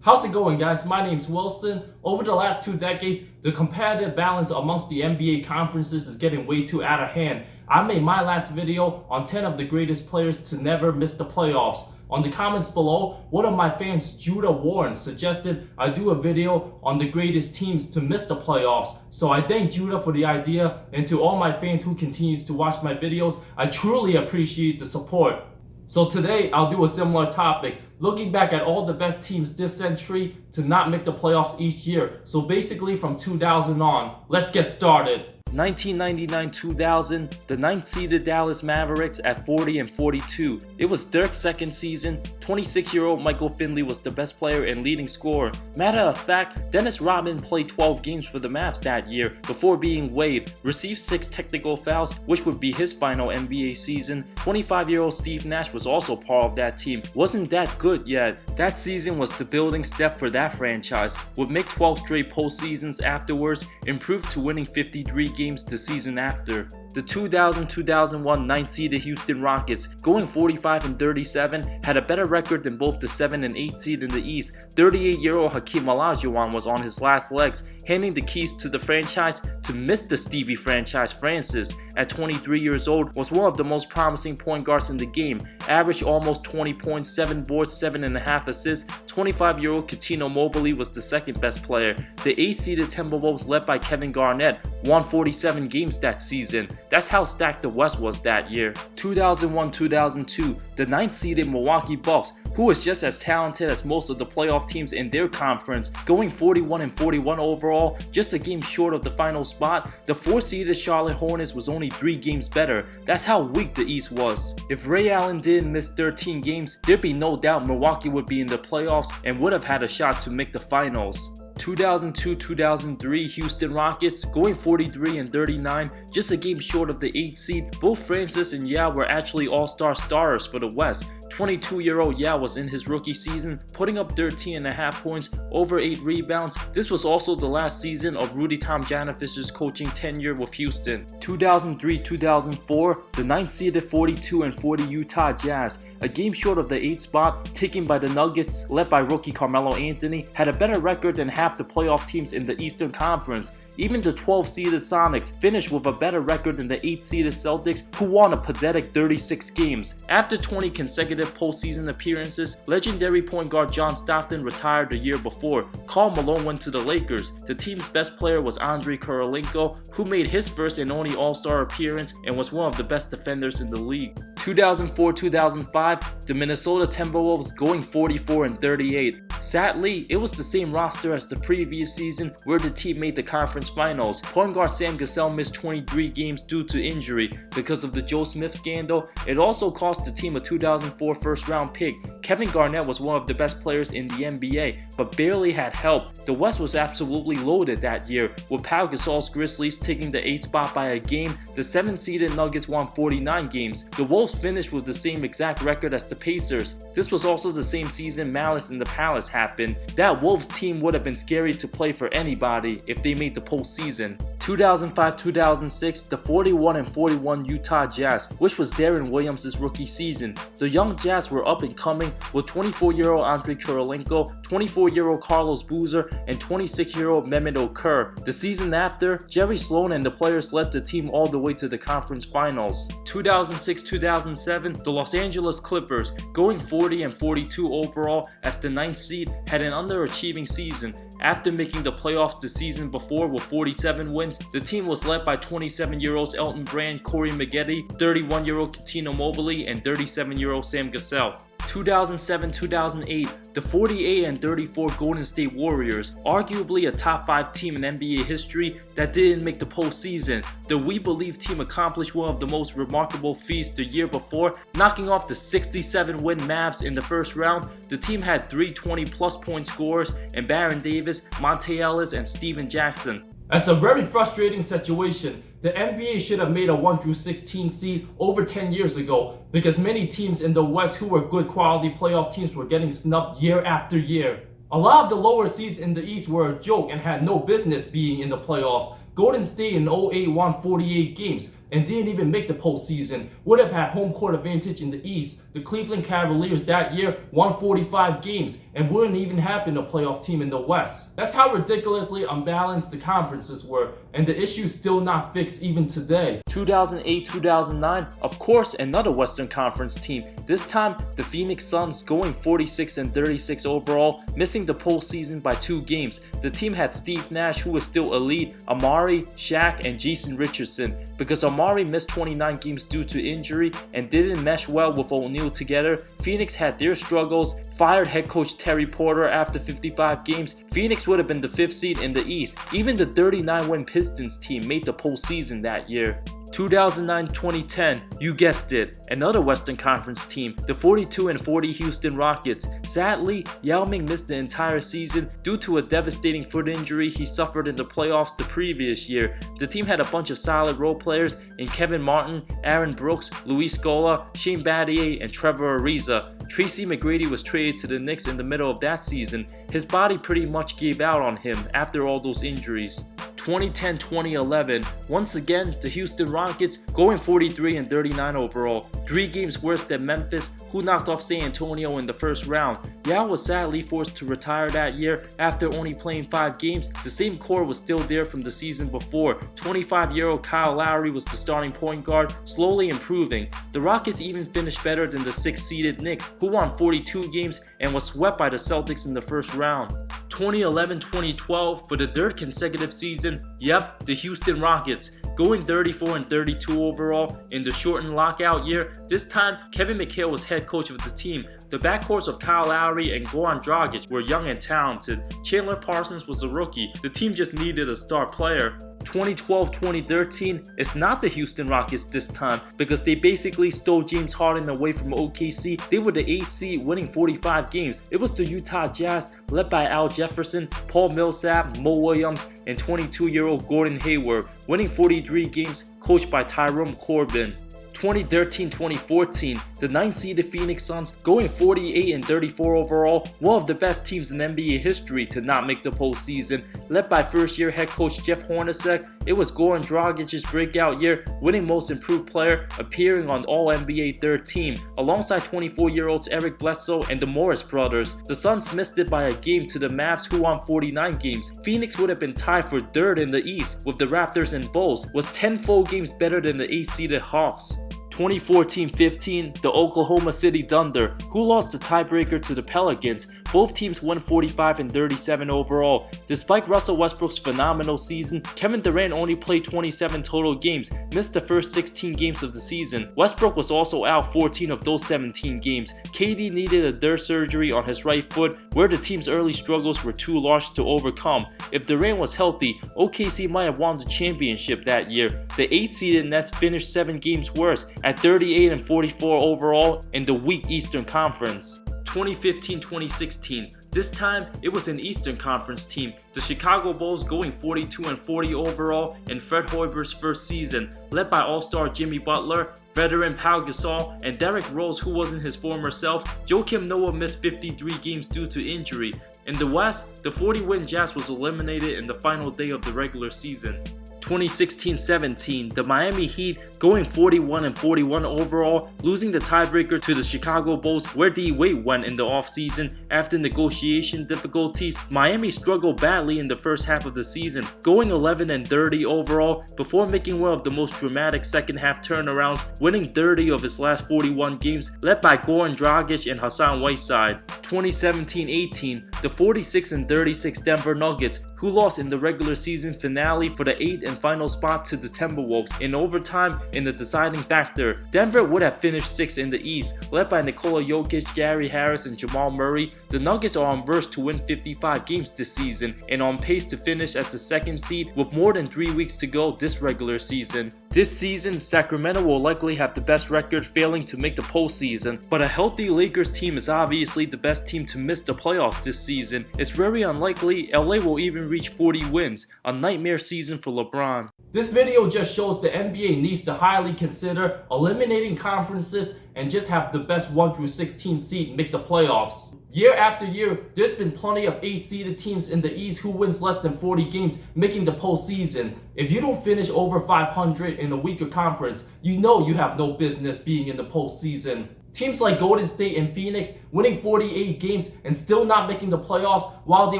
How's it going, guys? My name's Wilson. Over the last 2 decades, the competitive balance amongst the NBA conferences is getting way too out of hand. I made my last video on 10 of the greatest players to never miss the playoffs. On the comments below, one of my fans, Judah Warren, suggested I do a video on the greatest teams to miss the playoffs. So I thank Judah for the idea, and to all my fans who continues to watch my videos, I truly appreciate the support. So today, I'll do a similar topic, looking back at all the best teams this century to not make the playoffs each year. So basically from 2000 on. Let's get started. 1999-2000, the 9th-seeded Dallas Mavericks at 40-42. It was Dirk's second season. 26-year-old Michael Finley was the best player and leading scorer. Matter of fact, Dennis Rodman played 12 games for the Mavs that year before being waived, received 6 technical fouls, which would be his final NBA season. 25-year-old Steve Nash was also part of that team. Wasn't that good yet. That season was the building step for that franchise. Would make 12 straight postseasons afterwards, improved to winning 53 games the season after. The 2000-2001 9th-seeded Houston Rockets, going 45-37, had a better record than both the 7 and 8 seed in the East. 38-year-old Hakeem Olajuwon was on his last legs, handing the keys to the franchise to Mr. Stevie franchise Francis. At 23 years old, was one of the most promising point guards in the game. Averaged almost 20 points, 7 boards, 7.5 assists. 25-year-old Cuttino Mobley was the second best player. The 8th-seeded Timberwolves, led by Kevin Garnett, won 47 games that season. That's how stacked the West was that year. 2001-2002, the 9th-seeded Milwaukee Bucks, who was just as talented as most of the playoff teams in their conference, going 41-41 overall, just a game short of the final spot. The 4th-seeded Charlotte Hornets was only 3 games better. That's how weak the East was. If Ray Allen didn't miss 13 games, there'd be no doubt Milwaukee would be in the playoffs and would have had a shot to make the finals. 2002-2003 Houston Rockets, going 43-39, just a game short of the 8th seed. Both Francis and Yao were actually all-star starters for the West. 22-year-old Yao was in his rookie season, putting up 13.5 points, over 8 rebounds. This was also the last season of Rudy Tomjanovich's coaching tenure with Houston. 2003-2004, the 9th-seeded 42-40 Utah Jazz, a game short of the 8th spot, taken by the Nuggets, led by rookie Carmelo Anthony, had a better record than half the playoff teams in the Eastern Conference. Even the 12th-seeded Sonics finished with a better record than the 8th-seeded Celtics, who won a pathetic 36 games. After 20 consecutive postseason appearances, legendary point guard John Stockton retired the year before. Karl Malone went to the Lakers. The team's best player was Andrei Kirilenko, who made his first and only All-Star appearance and was one of the best defenders in the league. 2004-2005, the Minnesota Timberwolves, going 44-38. Sadly, it was the same roster as the previous season where the team made the conference finals. Point guard Sam Cassell missed 23 games due to injury because of the Joe Smith scandal. It also cost the team a 2004 first-round pick. Kevin Garnett was one of the best players in the NBA, but barely had help. The West was absolutely loaded that year, with Pau Gasol's Grizzlies taking the 8th spot by a game. The 7th-seeded Nuggets won 49 games. The Wolves finished with the same exact record as the Pacers. This was also the same season Malice in the Palace happened. That Wolves team would have been scary to play for anybody if they made the postseason. 2005-2006, the 41-41 Utah Jazz, which was Darren Williams' rookie season. The young Jazz were up and coming with 24-year-old Andrei Kirilenko, 24-year-old Carlos Boozer, and 26-year-old Mehmet Okur. The season after, Jerry Sloan and the players led the team all the way to the conference finals. 2006-2007, the Los Angeles Clippers, going 40-42 overall as the 9th seed, had an underachieving season. After making the playoffs the season before with 47 wins, the team was led by 27-year-olds Elton Brand, Corey Maggette, 31-year-old Cuttino Mobley, and 37-year-old Sam Cassell. 2007-2008, the 48-34 Golden State Warriors, arguably a top 5 team in NBA history that didn't make the postseason. The We Believe team accomplished one of the most remarkable feats the year before, knocking off the 67-win Mavs in the first round. The team had 3 20-plus point scorers in Baron Davis, Monte Ellis, and Steven Jackson. That's a very frustrating situation. The NBA should have made a 1-16 seed over 10 years ago because many teams in the West who were good quality playoff teams were getting snubbed year after year. A lot of the lower seeds in the East were a joke and had no business being in the playoffs. Golden State in 08 won 48 games and didn't even make the postseason, would have had home court advantage in the East. The Cleveland Cavaliers that year won 45 games and wouldn't even have been a playoff team in the West. That's how ridiculously unbalanced the conferences were, and the issue's still not fixed even today. 2008-2009, of course, another Western Conference team. This time, the Phoenix Suns going 46-36 overall, missing the postseason by 2 games. The team had Steve Nash, who was still elite, Amari, Shaq, and Jason Richardson. Because Amari missed 29 games due to injury and didn't mesh well with O'Neal together, Phoenix had their struggles, fired head coach Terry Porter after 55 games. Phoenix would have been the 5th seed in the East. Even the 39-win Pistons team made the postseason that year. 2009-2010, you guessed it, another Western Conference team, the 42-40 Houston Rockets. Sadly, Yao Ming missed the entire season due to a devastating foot injury he suffered in the playoffs the previous year. The team had a bunch of solid role players in Kevin Martin, Aaron Brooks, Luis Scola, Shane Battier, and Trevor Ariza. Tracy McGrady was traded to the Knicks in the middle of that season. His body pretty much gave out on him after all those injuries. 2010-2011, once again, the Houston Rockets going 43-39 overall, 3 games worse than Memphis, who knocked off San Antonio in the first round. Yao was sadly forced to retire that year after only playing 5 games. The same core was still there from the season before. 25-year-old Kyle Lowry was the starting point guard, slowly improving. The Rockets even finished better than the 6th-seeded Knicks, who won 42 games and was swept by the Celtics in the first round. 2011-2012, for the 3rd consecutive season, yep, the Houston Rockets, going 34-32 overall in the shortened lockout year. This time, Kevin McHale was head coach of the team. The backcourts of Kyle Lowry and Goran Dragic were young and talented. Chandler Parsons was a rookie. The team just needed a star player. 2012-2013, it's not the Houston Rockets this time because they basically stole James Harden away from OKC. They were the 8th seed, winning 45 games. It was the Utah Jazz, led by Al Jefferson, Paul Millsap, Mo Williams, and 22-year-old Gordon Hayward, winning 43 games, coached by Tyrone Corbin. 2013-2014, the 9th-seeded Phoenix Suns going 48-34 overall, one of the best teams in NBA history to not make the postseason. Led by first-year head coach Jeff Hornacek, it was Goran Dragic's breakout year, winning Most Improved Player, appearing on All-NBA 3rd team, alongside 24-year-olds Eric Bledsoe and the Morris brothers. The Suns missed it by a game to the Mavs, who won 49 games. Phoenix would have been tied for 3rd in the East with the Raptors and Bulls, was 10 full games better than the 8th-seeded Hawks. 2014-15, the Oklahoma City Thunder, who lost the tiebreaker to the Pelicans. Both teams won 45-37 overall. Despite Russell Westbrook's phenomenal season, Kevin Durant only played 27 total games, missed the first 16 games of the season. Westbrook was also out 14 of those 17 games. KD needed a third surgery on his right foot, where the team's early struggles were too large to overcome. If Durant was healthy, OKC might have won the championship that year. The 8th-seeded Nets finished 7 games worse, at 38-44 overall in the weak Eastern Conference. 2015-2016, this time it was an Eastern Conference team. The Chicago Bulls going 42-40 overall in Fred Hoiberg's first season, led by All-Star Jimmy Butler, veteran Pau Gasol, and Derrick Rose, who wasn't his former self. Joakim Noah missed 53 games due to injury. In the West, the 40-win Jazz was eliminated in the final day of the regular season. 2016-17, the Miami Heat going 41-41 overall, losing the tiebreaker to the Chicago Bulls, where D Wade went in the offseason. After negotiation difficulties, Miami struggled badly in the first half of the season, going 11-30 overall before making one of the most dramatic second half turnarounds, winning 30 of his last 41 games, led by Goran Dragic and Hassan Whiteside. 2017-18, the 46-36 Denver Nuggets, who lost in the regular season finale for the 8th and final spot to the Timberwolves in overtime in the deciding factor. Denver would have finished 6th in the East, led by Nikola Jokic, Gary Harris, and Jamal Murray. The Nuggets are on verge to win 55 games this season and on pace to finish as the 2nd seed with more than 3 weeks to go this regular season. This season, Sacramento will likely have the best record, failing to make the postseason, but a healthy Lakers team is obviously the best team to miss the playoffs this season. It's very unlikely LA will even reach 40 wins, a nightmare season for LeBron LeBron. This video just shows the NBA needs to highly consider eliminating conferences and just have the best 1 through 16 seed make the playoffs. Year after year, there's been plenty of 8-seeded teams in the East who wins less than 40 games making the postseason. If you don't finish over 500 in a weaker conference, you know you have no business being in the postseason. Teams like Golden State and Phoenix winning 48 games and still not making the playoffs while they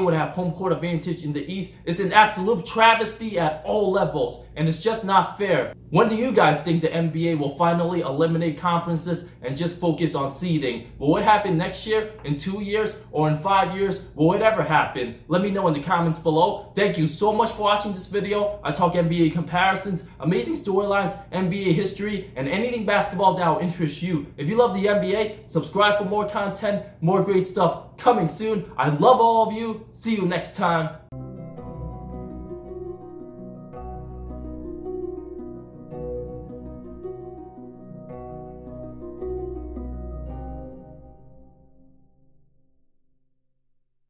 would have home court advantage in the East is an absolute travesty at all levels, and it's just not fair. When do you guys think the NBA will finally eliminate conferences and just focus on seeding? Will it happen next year, in 2 years, or in 5 years? Will it ever happen? Let me know in the comments below. Thank you so much for watching this video. I talk NBA comparisons, amazing storylines, NBA history, and anything basketball that will interest you. If you love the NBA, subscribe for more content, more great stuff coming soon. I love all of you. See you next time.